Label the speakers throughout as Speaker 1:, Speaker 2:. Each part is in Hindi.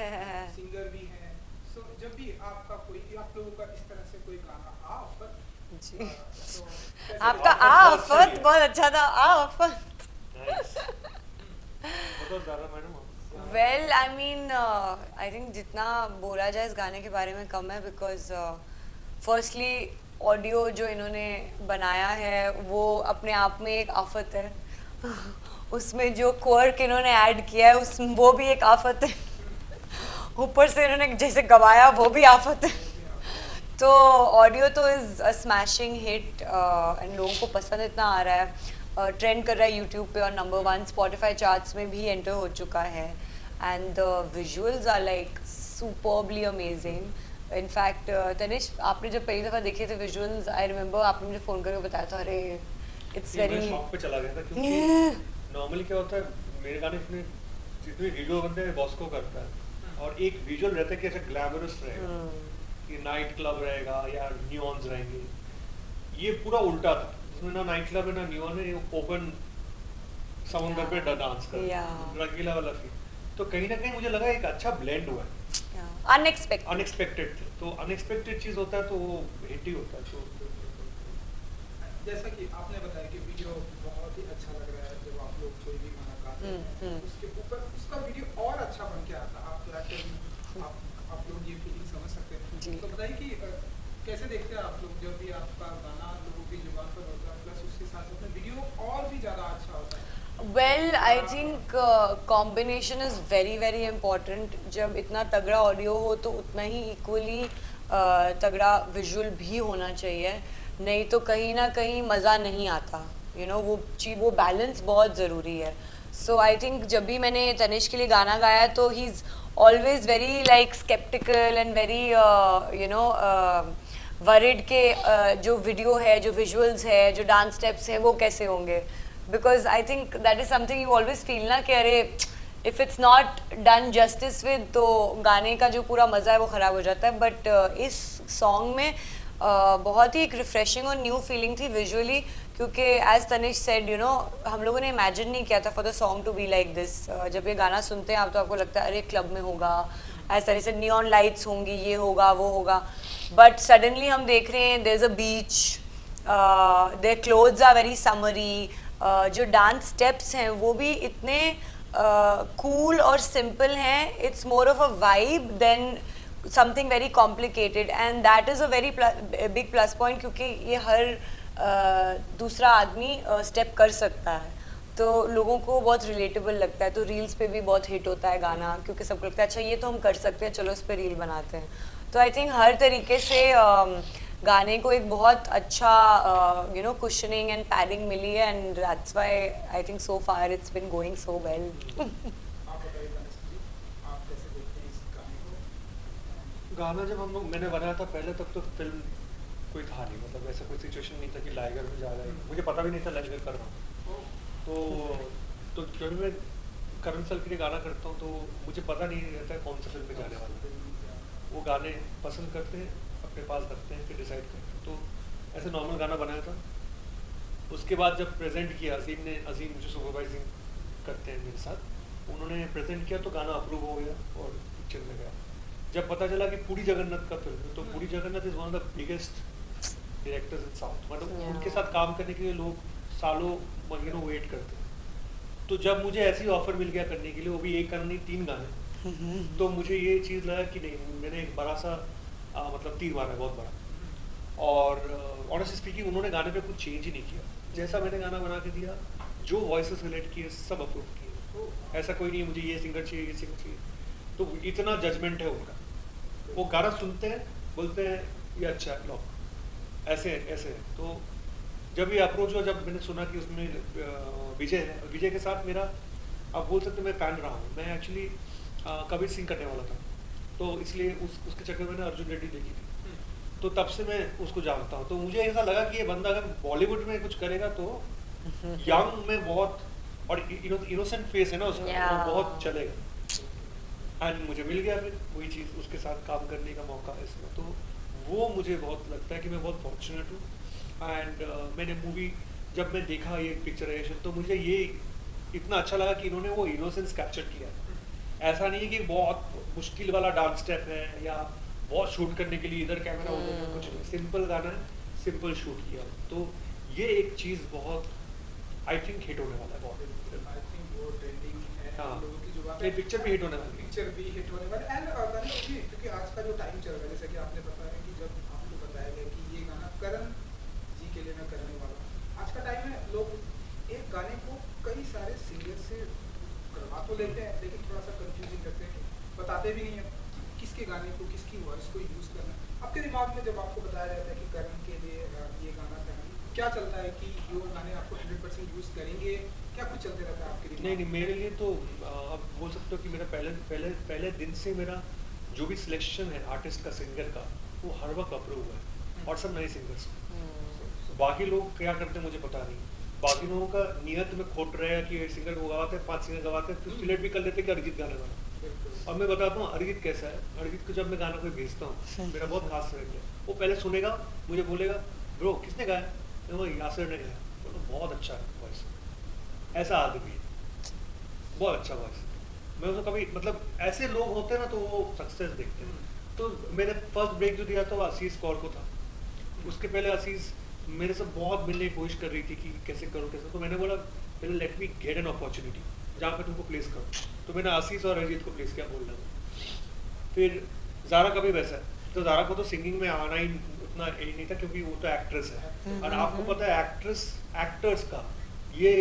Speaker 1: सिंगर भी हैं। सो जब भी आपका कोई आप लोगों का इस तरह से कोई गाना आ ऑफर,
Speaker 2: जी
Speaker 1: तो कैसे
Speaker 2: आपका
Speaker 1: देखते
Speaker 3: ऑफर
Speaker 1: हैं?
Speaker 3: बहुत अच्छा
Speaker 2: आफत
Speaker 3: लिया।
Speaker 2: बहुत अच्छा था आफत।
Speaker 3: नाइस।
Speaker 1: हम्म,
Speaker 3: बताओ ज़्यादा madam.
Speaker 2: Well I mean I think जितना बोला जाए इस गाने के बारे में कम है बिकॉज फर्स्टली ऑडियो जो इन्होंने बनाया है वो अपने आप में एक आफत है। उसमें जो क्वर्क इन्होंने ऐड किया है उस वो भी एक आफत है। ऊपर से इन्होंने जैसे गवाया वो भी आफत है।
Speaker 1: वो भी आप
Speaker 2: तो ऑडियो तो is a smashing hit and लोगों को पसंद इतना आ रहा है, ट्रेंड कर रहा है यूट्यूब पे और नंबर वन स्पॉटिफाई चार्ट्स में भी एंटर हो चुका है and the visuals are like superbly amazing. In fact Tanish आपने जब पहली दफ़ा देखे थे विजुअल्स आई रिमेंबर आपने मुझे फ़ोन करके बताया था अरे इट्स
Speaker 3: नहीं, मैं
Speaker 2: वेरी
Speaker 3: शॉक पे चला गया था क्योंकि नॉर्मली क्या होता है मेरे गाने में जितने वीडियो बनते हैं बॉस को करता है और एक विजुअल रहता है कि ऐसा ग्लैमरस रहेगा कि नाइट क्लब रहेगा या न्यूऑन्स रहेंगे। ये पूरा उल्टा था, इसमें ना नाइट क्लब है ना न्यूऑन है, ओपन समुंदर पे डांस कर
Speaker 2: Yeah.
Speaker 3: रंगीला वाला फील। तो कहीं ना कहीं मुझे लगा एक अच्छा ब्लेंड हुआ है।
Speaker 2: अनएक्सपेक्टेड।
Speaker 3: अनएक्सपेक्टेड थे, तो अनएक्सपेक्टेड चीज होता है तो वो हिट ही होता है। तो
Speaker 1: जैसा कि आपने बताया कि वीडियो बहुत ही अच्छा लग रहा है जब आप लोग कोई भी गाना गाते हैं उसके ऊपर उसका वीडियो और अच्छा बन के आता है। आप तो एक्टर आप लोग ये फीलिंग समझ सकते
Speaker 2: जी।
Speaker 1: हैं। तो बताइए कि कैसे देखते हैं आप लोग जब भी आपका गाना लोगों की जुबान पर होता है प्लस उसके साथ साथ में वीडियो और भी ज़्यादा अच्छा होता है।
Speaker 2: Well I think combination is very very important. जब इतना तगड़ा ऑडियो हो तो उतना ही इक्वली तगड़ा विजुअल भी होना चाहिए, नहीं तो कहीं ना कहीं मज़ा नहीं आता। यू नो वो चीज वो बैलेंस बहुत ज़रूरी है। सो आई थिंक जब भी मैंने तनिष के लिए गाना गाया तो he is always very like skeptical and very you know worried के जो वीडियो है जो विजुअल्स है जो डांस स्टेप्स हैं वो कैसे होंगे, because I think that is something you always feel ना कि अरे if it's not done justice with तो गाने का जो पूरा मज़ा है वो ख़राब हो जाता है। बट इस सॉन्ग में बहुत ही एक रिफ्रेशिंग और न्यू फीलिंग थी विजुअली, क्योंकि as Tanish said you know हम लोगों ने इमेजिन नहीं किया था for the song to be like this. जब ये गाना सुनते हैं आप तो आपको लगता है अरे क्लब में होगा, ऐसा तरह से नियॉन लाइट्स होंगी, ये होगा वो होगा, बट सडनली हम देख रहे हैं there is a beach, their clothes are very summery, जो डांस स्टेप्स हैं वो भी इतने कूल और सिंपल हैं। It's more of a vibe then something very complicated and that is a very big plus point, क्योंकि ये हर दूसरा आदमी स्टेप कर सकता है तो लोगों को बहुत रिलेटेबल लगता है। तो रील्स पे भी बहुत हिट होता है गाना क्योंकि सबको लगता है अच्छा ये तो हम कर सकते हैं, चलो इस पर रील बनाते हैं। तो आई थिंक हर तरीके से गाने को एक बहुत अच्छा you know cushioning and padding मिली है and that's why I think so far it's been going so well.
Speaker 1: आप बताइए तनिष जी, आप कैसे देखते हैं इस गाने को?
Speaker 3: गाना जब हम लोग मैंने बनाया था पहले तब तो फिल्म कोई था नहीं, मतलब ऐसा कोई सिचुएशन नहीं था कि लाइगर में जा रहा है, मुझे पता भी नहीं था लाइगर कर रहा हूँ। तो जब मैं करण सर के लिए गाना करता हूँ तो मुझे पता नहीं रहता है कौन सा फिल्म में जाने वाला है। वो गाने पसंद करते हैं, अपने पास रखते हैं, फिर डिसाइड करते हैं। तो ऐसे नॉर्मल गाना बनाया था। उसके बाद जब प्रेजेंट किया अजीम जो सुपरवाइजिंग करते हैं मेरे साथ, उन्होंने प्रेजेंट किया तो गाना अप्रूव हो गया और पिक्चर में गया। जब पता चला कि पूरी जगन्नाथ का फिल्म है तो पूरी Jagannath is one of the biggest directors in south, मतलब उनके साथ काम करने के लिए लोग सालों महीनों वेट करते हैं। तो जब मुझे ऐसी ऑफर मिल गया करने के लिए, वो भी एक गाना नहीं 3 गाने, तो मुझे ये चीज़ लगा कि नहीं, मैंने एक बड़ा सा मतलब तीर मारा है बहुत बड़ा। और ऑनेस्टली स्पीकिंग उन्होंने गाने पे कुछ चेंज ही नहीं किया, जैसा मैंने गाना बना के दिया, जो वॉइसेस रिलेट किए सब अप्रूव किए। ऐसा कोई नहीं मुझे ये सिंगर चाहिए ये सिंगर चाहिए, तो इतना जजमेंट है उनका। वो गाना सुनते हैं बोलते हैं ये अच्छा है लो, ऐसे ऐसे है। तो जब ये अप्रोच हुआ, जब मैंने सुना कि उसमें विजय है, विजय के साथ मेरा आप बोल सकते मैं फैन रहा हूँ। मैं एक्चुअली कबीर सिंह करने वाला था, तो इसलिए उसके चक्कर में मैंने अर्जुन रेड्डी देखी थी, तो तब से मैं उसको जानता हूँ। तो मुझे ऐसा लगा कि ये बंदा अगर बॉलीवुड में कुछ करेगा तो यंग में बहुत, और इनोसेंट फेस है ना उसका,
Speaker 2: Yeah.
Speaker 3: वो बहुत चलेगा। एंड मुझे मिल गया फिर वही चीज़, उसके साथ काम करने का मौका है इसमें। तो वो मुझे बहुत लगता है कि मैं बहुत फॉर्चुनेट हूँ। एंड मैंने मूवी जब मैं देखा ये पिक्चराइजेशन, तो मुझे ये इतना अच्छा लगा कि इन्होंने वो इनोसेंस कैप्चर किया है। ऐसा नहीं है कि बहुत मुश्किल वाला डांस स्टेप है या बहुत शूट करने के लिए इधर कैमरा उधर कैमरा, कुछ नहीं, सिंपल गाना है, सिंपल शूट किया। तो ये एक चीज़ बहुत आई थिंक हिट होने वाला है बहुत।
Speaker 1: आई थिंक वो ट्रेंडिंग है
Speaker 3: हाँ।
Speaker 1: लोगों की जो बात
Speaker 3: ये
Speaker 1: है,
Speaker 3: पिक्चर भी हिट होने वाली है।
Speaker 1: पिक्चर भी हिट होने वाले एंड गाने भी, क्योंकि आज का जो टाइम चल रहा है, जैसे कि आपने बताया कि जब आपको बताया गया कि ये गाना करण जी के लिए मैं करने वाला हूँ, आज का टाइम है लोग एक गाने को कई सारे सिंगर से करवा तो लेते हैं, लेकिन थोड़ा सा कंफ्यूजिंग करते हैं, बताते भी नहीं है किसके गाने को, किसकी वॉइस को यूज करना है। आपके दिमाग में जब आपको बताया जाता है कि करण के लिए ये गाना करना, क्या चलता है कि ये गाने आपको 100% यूज करेंगे, क्या कुछ चलते रहता है आपके दिमाग
Speaker 3: नहीं नहीं, मेरे लिए तो आप बोल सकते हो कि मेरा पहले दिन से मेरा जो भी सिलेक्शन है आर्टिस्ट का, सिंगर का, वो हर वक्त अप्रूव है और सब नए सिंगर्स। बाकी लोग क्या करते हैं मुझे पता नहीं, बाकी लोगों का नियत में खोट रहे हैं कि सिंगर को गवाते हैं, 5 सिंगर गवाते हैं, तो सिलेक्ट भी कर लेते हैं कि अरिजीत गाने वाला। अब मैं बताता हूँ अरिजीत कैसा है। अरिजीत को जब मैं गाना कोई भेजता हूँ, मेरा बहुत खास फ्रेंड है, वो पहले सुनेगा, मुझे बोलेगा ब्रो किसने गाया, मैं वो यासिर ने गाया, बोलो बहुत अच्छा है वॉइस, ऐसा आदमी है, बहुत अच्छा वॉइस। मैं उसको कभी मतलब ऐसे लोग होते हैं ना तो वो सक्सेस देखते हैं। तो मैंने फर्स्ट ब्रेक जो दिया था वो आशीष कौर को था। उसके पहले आशीष मेरे से बहुत मिलने की कोशिश कर रही थी कि कैसे करूँ कैसे, तो मैंने बोला पहले let me get an opportunity जहाँ पे तुमको प्लेस करूँ। तो मैंने आशीष और अरिजीत को प्लेस किया बोल रहा। फिर ज़ारा का भी वैसा है, तो ज़ारा को तो सिंगिंग में आना ही उतना यही नहीं था क्योंकि वो तो एक्ट्रेस है, और आपको पता है एक्टर्स का ये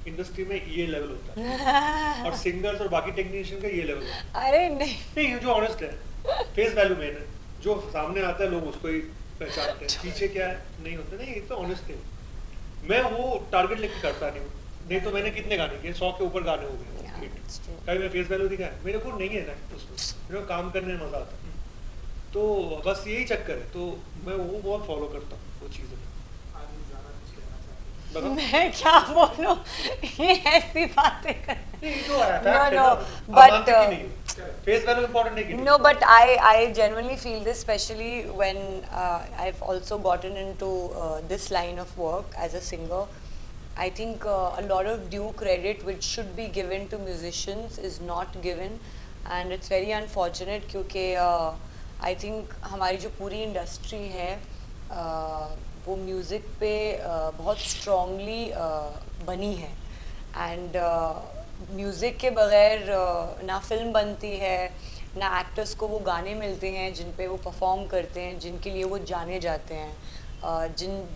Speaker 3: इंडस्ट्री में ये लेवल होता है और सिंगर्स और बाकी टेक्नीशियन का ये लेवल होता है।
Speaker 2: अरे नहीं,
Speaker 3: नहीं, जो ऑनेस्ट है, फेस वैल्यू मेन है, जो सामने आता है लोग उसको ही पहचानते हैं, पीछे क्या है नहीं होता। नहीं, ये तो ऑनेस्ट है। मैं वो टारगेट लेके करता नहीं तो मैंने कितने गाने किए, 100 के ऊपर गाने हो गए।
Speaker 2: Yeah, it's true.
Speaker 3: कहीं मैं फेस वैल्यू दिखाया, मेरे को नहीं है ना उसमें, मेरे को काम करने में मजा आता है। तो बस यही चक्कर है, तो मैं वो बहुत फॉलो करता हूँ वो चीज़ें।
Speaker 1: आदमी ज़्यादा कुछ कहना चाहते हैं।
Speaker 3: बताओ।
Speaker 2: मैं क्या बोलूं, ये ऐसी बातें कर
Speaker 3: नहीं, जो आया था,
Speaker 2: No, no,
Speaker 3: आप
Speaker 2: but,
Speaker 3: मानते कि नहीं हो? फेस वैल्यू इम्पोर्टेंट है कि नहीं?
Speaker 2: No, but I genuinely feel this, especially when I've also gotten into this line of work as a singer. I think a lot of due credit which should be given to musicians is not given, and it's very unfortunate क्योंकि I think हमारी जो पूरी इंडस्ट्री है वो म्यूज़िक पे बहुत स्ट्रॉन्गली बनी है, एंड म्यूज़िक के बगैर ना फिल्म बनती है, ना एक्टर्स को वो गाने मिलते हैं जिन पे वो परफॉर्म करते हैं, जिनके लिए वो जाने जाते हैं,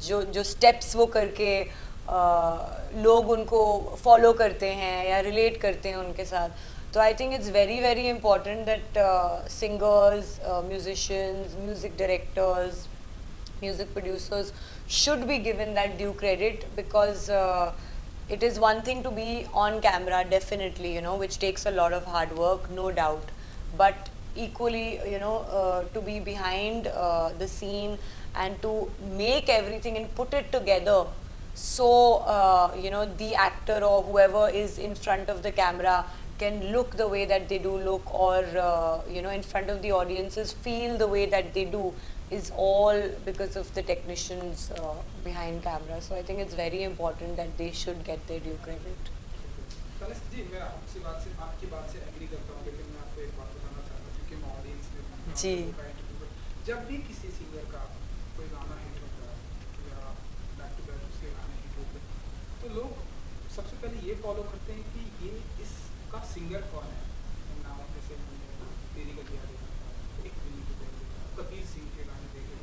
Speaker 2: जो स्टेप्स वो करके लोग उनको फॉलो करते हैं या रिलेट करते हैं उनके साथ। तो I think it's very very important that singers, musicians, music directors, music producers should be given that due credit, because it is one thing to be on camera, definitely, you know, which takes a lot of hard work, no doubt, but equally, you know, to be behind the scene and to make everything and put it together, so you know, the actor or whoever is in front of the camera can look the way that they do look, or you know, in front of the audiences feel the way that they do, is all because of the technicians behind camera. So I think it's very important that they should get their due credit.
Speaker 1: Tanishk ji, मैं आपकी बात से एग्री करता हूँ, लेकिन मैं आपको एक बात बताना चाहता हूँ क्योंकि मैं ऑडियंस में
Speaker 2: जी।
Speaker 1: जब भी किसी सिंगर का कोई गाना हिट होता है या बैक टू बैक उसके गाने हिट होते हैं, तो लोग सबसे पहले ये फॉलो करते हैं कि ये इसका सिंगर कौन है। नाम जैसे तेरी गलियां देखा, एक दिल्ली की बहन देखा, कबीर सिंह के गाने देखे,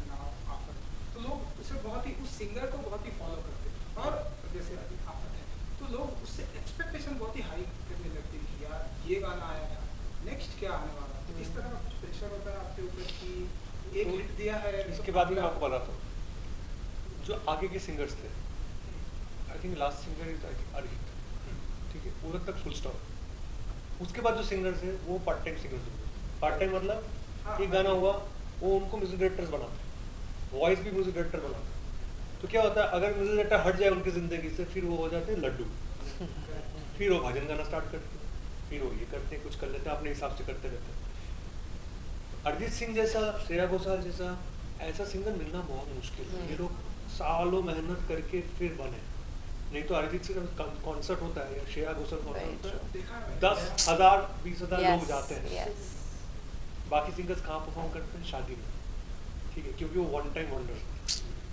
Speaker 1: नाम आफत, तो लोग उसे बहुत ही, उस सिंगर को बहुत ही फॉलो करते हैं। और जैसे अभी आफत है, तो लोग उससे एक्सपेक्टेशन बहुत ही हाई करने लगते हैं कि यार ये गाना आया है, नेक्स्ट क्या आने वाला है। इस तरह का कुछ प्रेशर होता है आपके ऊपर कि एक हिट दिया है।
Speaker 3: इसके बाद में आपको बताता हूँ, जो आगे के सिंगर्स थे, I think last singer is Arijit, ठीक है, उधर तक फुल स्टॉप। उसके बाद जो सिंगर्स हैं वो पार्ट टाइम सिंगर्स होते हैं। पार्ट टाइम मतलब एक गाना हुआ, वो उनको म्यूजिक डायरेक्टर्स बनाते हैं, वॉइस भी म्यूजिक डायरेक्टर बनाते हैं। तो क्या होता है, अगर म्यूजिक डायरेक्टर हट जाए उनकी जिंदगी से, फिर वो हो जाते हैं लड्डू, फिर वो भजन गाना स्टार्ट करते हैं, फिर वो ये करते हैं, कुछ कर लेते हैं, अपने हिसाब से करते रहते हैं। अरिजीत सिंह जैसा, श्रेया घोषाल जैसा ऐसा सिंगर मिलना बहुत मुश्किल है। ये लोग सालों मेहनत करके फिर बने, नहीं तो अरिजीत सिंह का कॉन्सर्ट होता है या श्रेया घोषाल कॉन्सर्ट
Speaker 2: Very
Speaker 3: होता है,
Speaker 1: देखा है
Speaker 3: 10,000 20,000 लोग जाते हैं।
Speaker 2: yes.
Speaker 3: बाकी सिंगर्स कहाँ परफॉर्म करते हैं? शादी में, ठीक है, क्योंकि वो वन टाइम वंडर।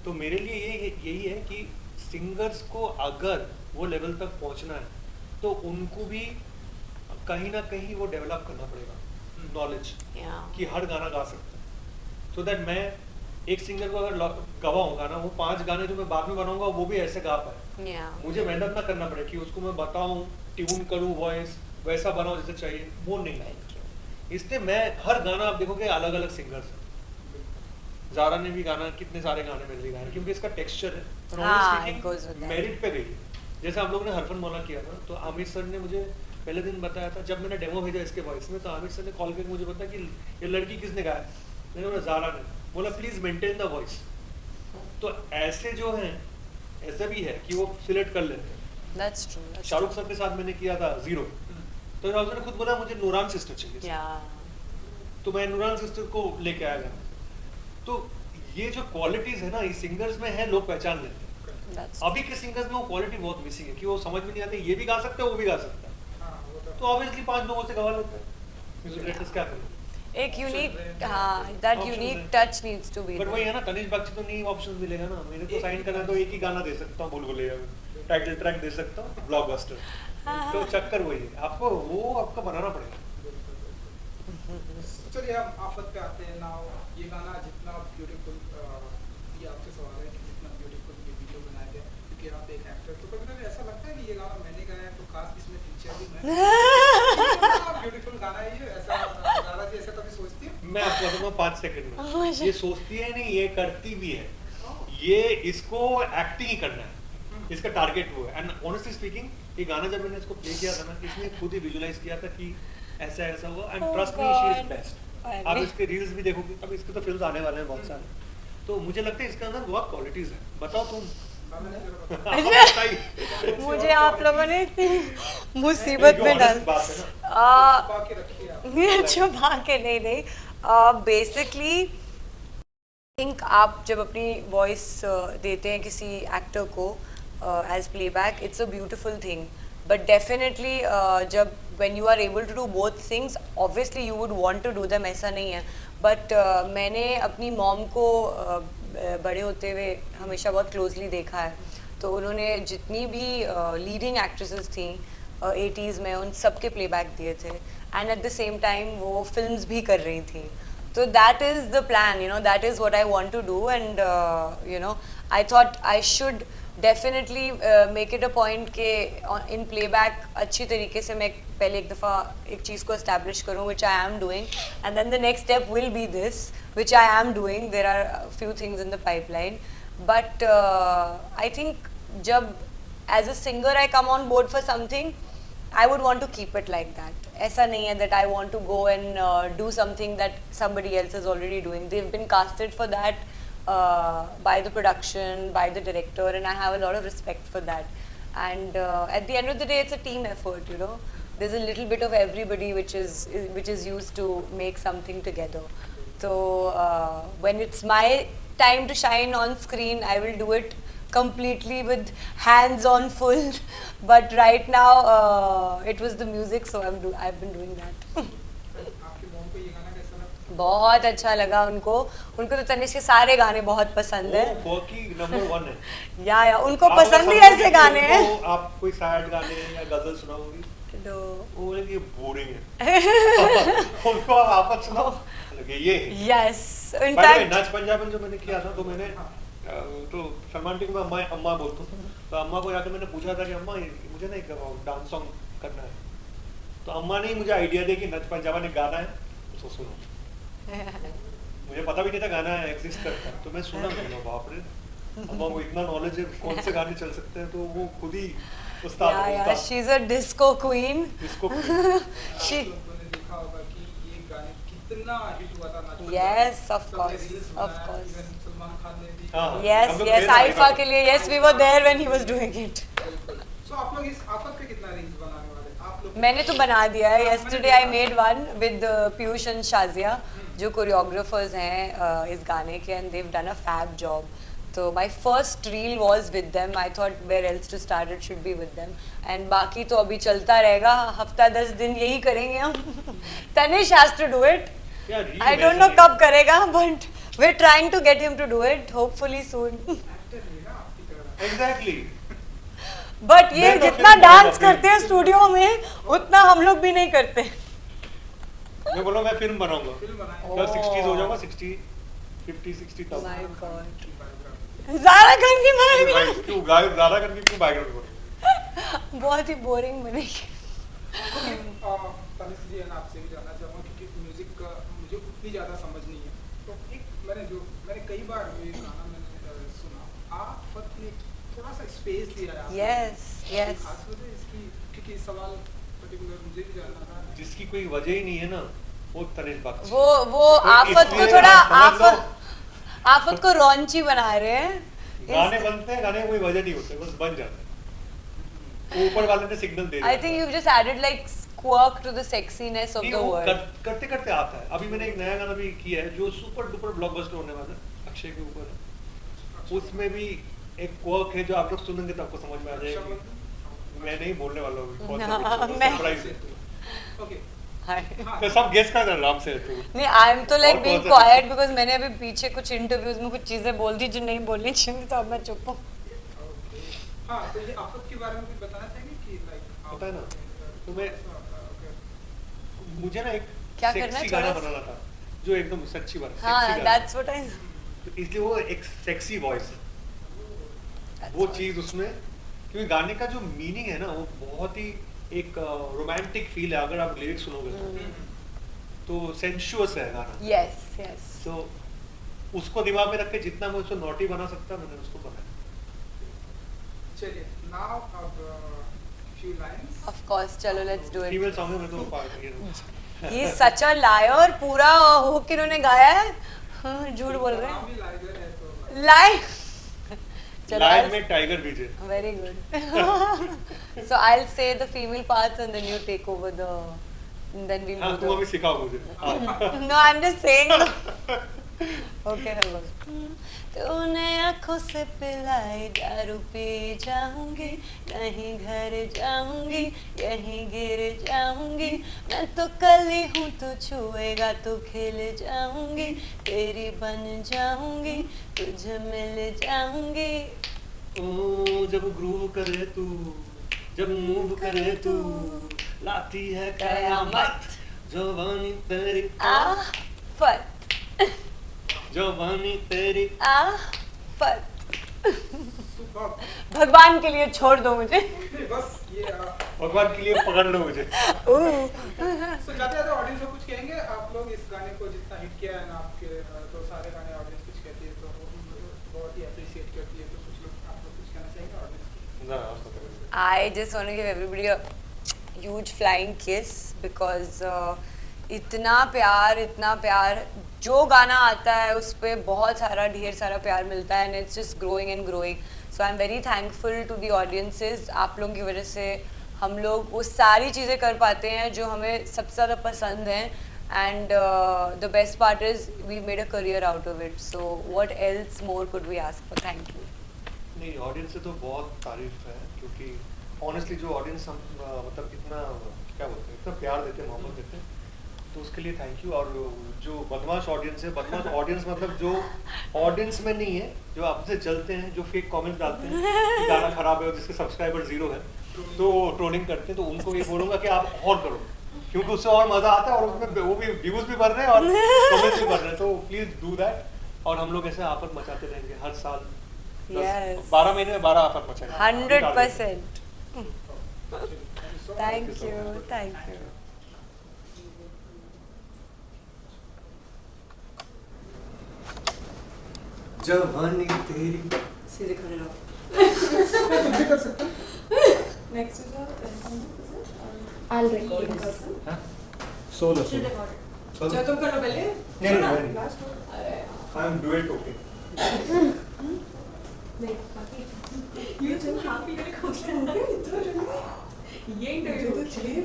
Speaker 3: तो मेरे लिए यही है कि सिंगर्स को अगर वो लेवल तक पहुंचना है तो उनको भी कहीं ना कहीं वो डेवलप करना पड़ेगा नॉलेज,
Speaker 2: Yeah.
Speaker 3: कि हर गाना गा सकता है। सो दैट मैं एक सिंगर को अगर गवाऊंगा ना, वो 5 गाने जो मैं बाद में बनाऊंगा वो भी ऐसे गा पाए।
Speaker 2: Yeah.
Speaker 3: मुझे मेहनत ना करना पड़े कि उसको मैं बताऊं, ट्यून करूं, वॉइस वैसा बनाऊं जैसे चाहिए, वो नहीं है। इसलिए मैं हर गाना आप देखोगे अलग अलग सिंगर्स हैं। ज़ारा ने भी गाना, कितने सारे गाने मेरे लिए गाए क्योंकि इसका टेक्सचर है।
Speaker 2: हाँ, it goes with that.
Speaker 3: Merit पे गई है। जैसे हम लोग ने हरफन मौला किया था, तो आमिर सर ने मुझे पहले दिन बताया था, जब मैंने डेमो भेजा इसके वॉइस में, तो आमिर सर ने कॉल करके मुझे बताया कि ये लड़की किसने गाया। मैंने बोला ज़ारा ने। बोला प्लीज मेंटेन द वॉइस। तो ऐसे जो हैं, ऐसा भी है कि वो सिलेक्ट कर लेते हैं।
Speaker 2: That's true. That's
Speaker 3: Shahrukh sir के साथ मैंने किया था जीरो, तो शाहरुख सर ने खुद बोला मुझे नूरान सिस्टर चाहिए,
Speaker 2: Yeah.
Speaker 3: तो मैं नूरान सिस्टर को लेके आया था। तो ये जो क्वालिटीज है ना, ये सिंगर्स में है, लोग पहचान लेते हैं।
Speaker 2: That's
Speaker 3: अभी के सिंगर्स में वो क्वालिटी बहुत मिसिंग है कि वो समझ में नहीं आते, ये भी गा सकते हैं, वो भी गा सकता है,
Speaker 1: हाँ, वो तो
Speaker 3: तो ऑब्वियसली 5 लोगों से गवा लेते हैं। म्यूजिक डायरेक्टर्स क्या करें?
Speaker 2: एक यूनिक,
Speaker 1: हैं,
Speaker 2: हाँ, that
Speaker 3: options
Speaker 2: unique
Speaker 3: हैं।
Speaker 2: touch needs to be
Speaker 3: but वही
Speaker 2: there.
Speaker 3: है ना, तनिष्क बागची तो नहीं ऑप्शन मिलेगा ना। मेरे को साइन करना है तो एक ही गाना दे सकता हूँ, बुलबुलैया में टाइटल ट्रैक दे सकता हूँ, ब्लॉकबस्टर। तो चक्कर वही है, आपको वो आपका बनाना पड़ेगा।
Speaker 1: चलिए हम आफत पे आते हैं ना। ये गाना जितना ब्यूटीफुल, ये आपसे सवाल है कि जितना ब्यूटीफुल ये वीडियो बनाया गया, क्योंकि आप एक एक्टर, तो कभी कभी ऐसा लगता है कि ये गाना मैंने गाया है, तो खास इसमें फीचर भी मैं ब्यूटीफुल गाना है ये, ऐसा ज़ारा जी ऐसा कभी सोचती है?
Speaker 3: मैं आपको बताऊंगा 5 सेकंड
Speaker 2: Oh,
Speaker 3: में। ये सोचती है नहीं, ये करती भी है। ये इसको एक्टिंग ही करना है, इसका टारगेट वो है। एंड ऑनेस्टली स्पीकिंग, ये गाना जब मैंने इसको प्ले किया था ना, इसने खुद ही विजुलाइज किया था कि ऐसा ऐसा हुआ। And
Speaker 2: Oh
Speaker 3: trust me, she is
Speaker 2: God.
Speaker 3: Best.
Speaker 2: अरे।
Speaker 3: आप इसके रील्स भी देखोगे, अब इसके तो फिल्म आने वाले हैं बहुत सारे, तो मुझे लगता है इसके अंदर बहुत क्वालिटीज है। बताओ तुम।
Speaker 1: गाना नहीं जरा बताओ।
Speaker 3: आप बताइए।
Speaker 2: मुझे आप लोगों ने इतनी मुसीबत में डाल
Speaker 3: बात है ना।
Speaker 1: छुपा के रखिए आप।
Speaker 2: छुपा के नहीं। बेसिकली थिंक आप जब अपनी वॉइस देते हैं किसी एक्टर को as playback, it's a beautiful thing, but definitely जब when you are able to do both things, obviously you would want to do them, ऐसा नहीं है। बट मैंने अपनी मॉम को बड़े होते हुए हमेशा बहुत क्लोजली देखा है, तो उन्होंने जितनी भी लीडिंग एक्ट्रेसेस थी 80s में, उन सब के प्लेबैक दिए थे, and at the same time वो फिल्म्स भी कर रही थी। So that is the plan, you know, that is what I want to do, and you know, I thought I should definitely make it a point के in playback अच्छी तरीके से मैं पहले एक दफ़ा एक चीज़ को establish करूँ, which I am doing, and then the next step will be this, which I am doing. There are a few things in the pipeline, but I think जब as a singer I come on board for something, I would want to keep it like that. ऐसा नहीं है that I want to go and do something that somebody else is already doing. They've been casted for that by the production, by the director, and I have a lot of respect for that. And at the end of the day, it's a team effort, you know. There's a little bit of everybody which is used to make something together. So when it's my time to shine on screen, I will do it completely with hands on full, but right now it was the music, so I've been doing that.
Speaker 1: आपकी मॉम को ये गाना कैसा लगा?
Speaker 2: बहुत अच्छा लगा उनको तो तनिष्क के सारे गाने बहुत पसंद है।
Speaker 3: वो फॉकी नंबर 1 है।
Speaker 2: या उनको
Speaker 3: आप
Speaker 2: पसंद ही
Speaker 3: अगर
Speaker 2: ऐसे गाने हैं।
Speaker 3: उनको आप कोई सैड गाने या गजल सुनाओगी,
Speaker 2: तो
Speaker 3: वो बोलेंगे ये बोरिंग है। उनको आप आपस सुनाओ, लगे ये है।
Speaker 2: Yes,
Speaker 3: By the way,
Speaker 2: in fact
Speaker 3: नाच पंजाबन जो मैंने किया था, तो मैंने तो सलमान टी को मैं अम्मा बोलता हूँ, तो अम्मा को जाकर मैंने पूछा था कि अम्मा मुझे ना एक डांस सॉन्ग करना है, तो अम्मा ने मुझे आइडिया दिया कि नच पंजाबन एक गाना है, उसको सुनो। मुझे पता भी नहीं था गाना एग्जिस्ट करता, तो मैं सुना, मैंने बाप रे, अम्मा को इतना नॉलेज है कौन से गाने चल सकते हैं, तो वो खुद ही उस्ताद
Speaker 2: she is a disco queen.
Speaker 3: इसको
Speaker 2: शी
Speaker 1: आप लोगों ने देखा होगा कि ये गाने कितना हिट हुआ था नाच पंजाबी।
Speaker 2: Yes, of
Speaker 1: सबने
Speaker 2: course,
Speaker 1: reels
Speaker 2: of
Speaker 1: बनाया,
Speaker 2: course.
Speaker 1: even सलमान खान ने भी।
Speaker 3: हाँ।
Speaker 2: yes
Speaker 3: हम लोग
Speaker 2: yes
Speaker 3: गए थे
Speaker 2: आइफा
Speaker 3: आइफा
Speaker 2: के लिए, yes we were there when he was doing it.
Speaker 1: बिल्कुल। So आप लोग इस आफत पे कितना रील्स बनाने वाले? आप लोग
Speaker 2: मैंने तो बना दिया है।
Speaker 1: हाँ,
Speaker 2: yesterday I made one with Piyush and Shazia, जो कोरियोग्राफर्स हैं इस गाने के, and they've done a fab job. तो my first reel was with them. I thought where else to start it should be with them. And बाकी तो अभी चलता रहेगा, हफ्ता 10 दिन यही करेंगे हम. Tanish has to do it.
Speaker 3: Yeah, really
Speaker 2: I don't know
Speaker 3: वैसे
Speaker 2: कब करेगा, but we're trying to get him to do it. Hopefully soon.
Speaker 1: Actor नहीं ना आपकी तरह.
Speaker 3: Exactly.
Speaker 2: But ये
Speaker 3: मैं तो
Speaker 2: जितना
Speaker 3: फिर
Speaker 2: डांस
Speaker 3: बोलूँगा
Speaker 2: करते हैं स्टूडियो में उतना हम लोग भी नहीं करते.
Speaker 3: मैं बोला मैं फिल्म बनाऊंगा.
Speaker 1: फिल्म बनाएंगे.
Speaker 3: क्या 60s हो जाऊंगा 60 50 60 तक.
Speaker 2: My God.
Speaker 1: की बायोग्राफी.
Speaker 2: ज़ारा खान की बायोग्राफी
Speaker 3: क्यों गाय ज़्यादा करके क्यों बैकग्राउंड करूँ?
Speaker 2: बहुत ही बोरिंग बनेगी.
Speaker 1: तनिष जी है ना, आपसे भी जानना चाहूँगा क्योंकि म्यूजिक का मुझे उतनी ज़्यादा समझ नहीं है. तो एक मैंने कई बार ये गाना मैंने सुना. आपने थोड़ा सा स्पेस दिया है आपने.
Speaker 2: Yes.
Speaker 1: खास वजह इसकी, क्योंकि सवाल पर्टिकुलर मुझे भी जानना था.
Speaker 3: जिसकी कोई वजह ही नहीं है ना, वो तनिष बख्शी.
Speaker 2: वो
Speaker 3: तो
Speaker 2: आफत को
Speaker 3: इसलिए
Speaker 2: थोड़ा
Speaker 3: समझ लो,
Speaker 2: आफत को रॉन्ची बना रहे हैं.
Speaker 3: गाने बनते हैं, गाने में कोई वजह नहीं होते, बस बन जाते हैं. ऊपर वाले ने सिग्नल दे दिया.
Speaker 2: I think you've just added like quirk to the sexiness of
Speaker 3: नहीं,
Speaker 2: the
Speaker 3: वो
Speaker 2: word.
Speaker 3: करते करते आता है. अभी मैंने एक नया गाना भी किया है जो सुपर डुपर ब्लॉकबस्टर होने वाला है, अक्षय के ऊपर है. उसमें भी एक क्वर्क है जो आप लोग सुनेंगे तो आपको समझ में आ जाएगा. मैं नहीं बोलने वाला हूँ, कौन सा picture है,
Speaker 2: मैं-
Speaker 3: surprise है.
Speaker 1: ओके.
Speaker 2: हाँ.
Speaker 3: तो सब गेस कर आराम से तू.
Speaker 2: नहीं, आई एम तो लाइक
Speaker 3: और
Speaker 2: बीइंग
Speaker 3: कौन सा-
Speaker 2: क्वाइट बिकॉज मैंने अभी पीछे कुछ इंटरव्यूज में कुछ चीजें बोल दी जो नहीं बोलनी चाहिए, तो अब मैं चुप हूँ.
Speaker 1: ओके. हाँ, तो ये आफत के बारे में कुछ बताना चाहेंगे कि लाइक
Speaker 3: पता है ना, तो मैं-
Speaker 1: ओके.
Speaker 3: मुझे ना एक
Speaker 2: क्या करना है
Speaker 3: सेक्सी गाना
Speaker 2: थोड़ा सा?
Speaker 3: बनाना था जो एकदम सच्ची बात.
Speaker 2: हाँ,
Speaker 3: sexy गाना.
Speaker 2: That's what I.
Speaker 3: तो इसलिए वो एक सेक्सी वॉइस है, वो चीज उसमें, क्योंकि गाने का जो मीनिंग है ना वो बहुत ही एक रोमांटिक फील है. अगर आप लिरिक्स सुनोगे तो सेंशुअस है गाना.
Speaker 2: यस.
Speaker 3: तो उसको दिमाग में रख के जितना मैं उसको नॉटी बना सकता मैंने उसको बनाया.
Speaker 1: चलिए, नाउ अब फ्यू लाइंस.
Speaker 2: ऑफ कोर्स, चलो let's do
Speaker 3: female
Speaker 2: it.
Speaker 3: Song में मैं तो पार्ट किया.
Speaker 2: ये सच अ लायर, पूरा हुक इन्होंने गाया है. हाँ, झूठ बोल रहे
Speaker 1: नाम
Speaker 2: हैं.
Speaker 1: ही लाइगर है तो.
Speaker 2: लाइव.
Speaker 3: लाइन में tiger BJ.
Speaker 2: Very good. So I'll say the female parts and then you take over the. And then we'll
Speaker 3: हाँ,
Speaker 2: do
Speaker 3: तुम अभी
Speaker 2: the.
Speaker 3: सिखाओ मुझे.
Speaker 2: No, I'm just saying. Okay, hello. तूने आँखों से पिलाई दारू पी जाऊंगी, कहीं घर जाऊंगी, यहीं गिर जाऊंगी. मैं तो कली हूँ, तू छुएगा तो खिल जाऊंगी, तेरी बन जाऊंगी, तुझे मिल जाऊंगी.
Speaker 3: ओ जब ग्रूव करे तू, जब मूव करे तू, लाती है कयामत. जवानी तेरी
Speaker 2: आफत,
Speaker 3: जवानी तेरी.
Speaker 2: आफत.
Speaker 1: सुपर.
Speaker 2: भगवान के लिए छोड़ दो मुझे.
Speaker 1: बस ये
Speaker 3: भगवान के लिए पकड़ लो मुझे.
Speaker 1: सो जाते ऑडियंस को कुछ कहेंगे आप लोग. इस गाने को जितना हिट किया है ना आपके, तो सारे गाने ऑडियंस कुछ कहती है तो बहुत ही अप्रिशिएट करती है. तो कुछ लोग आप लोग कुछ कहना चाहेंगे ऑडियंस को?
Speaker 3: ना आप बताओ.
Speaker 2: I just want to give everybody a huge flying kiss because इतना प्यार जो गाना आता है उस पे बहुत सारा ढेर सारा प्यार मिलता है. And it's just growing and growing. So I am very thankful to the audiences. आप लोगों की वजह से हम लोग वो सारी चीज़ें कर पाते हैं जो हमें सबसे ज़्यादा पसंद हैं. And the best part is we made a career out of it. So what else more could we ask for. Thank you.
Speaker 3: नहीं, ऑडियंस से तो बहुत तारीफ है क्योंकि ऑनेस्टली जो ऑडियंस हम मतलब इतना क्या बोलते हैं, इतना प्यार देते हैं, मोहब्बत देते हैं, तो उसके लिए थैंक यू. और जो बदमाश ऑडियंस है, बदमाश ऑडियंस मतलब जो ऑडियंस में नहीं है, जो आपसे जलते हैं, जो फेक कमेंट्स डालते हैं कि गाना खराब है और जिसके सब्सक्राइबर 0 है तो ट्रोलिंग करते हैं, तो उनको ये बोलूँगा कि आप और करो क्योंकि उससे और मज़ा आता है और उसमें वो भी व्यूज़ भी बढ़ रहे हैं और कमेंट्स भी बढ़ रहे हैं. तो प्लीज़ डू दैट. और हम लोग ऐसे आफत मचाते रहेंगे हर साल. 12 महीने में 12 आफत मचाएंगे.
Speaker 2: 100%.
Speaker 1: Thank you so much.
Speaker 2: Thank you. Thank you.
Speaker 3: जवानी तेरी.
Speaker 2: सीधे खड़े रहो.
Speaker 1: तुम भी कर सकते हो.
Speaker 4: Next is I'll record this.
Speaker 3: Solo
Speaker 2: जो तुम करो पहले.
Speaker 3: I am duet okay.
Speaker 4: You so happy to come. ये interview तो चलिए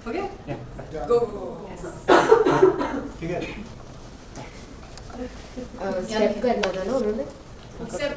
Speaker 2: हो गया?
Speaker 1: Yeah.
Speaker 2: Go.
Speaker 3: ठीक है.
Speaker 5: स्टेप करना था ना उन्होंने
Speaker 4: Step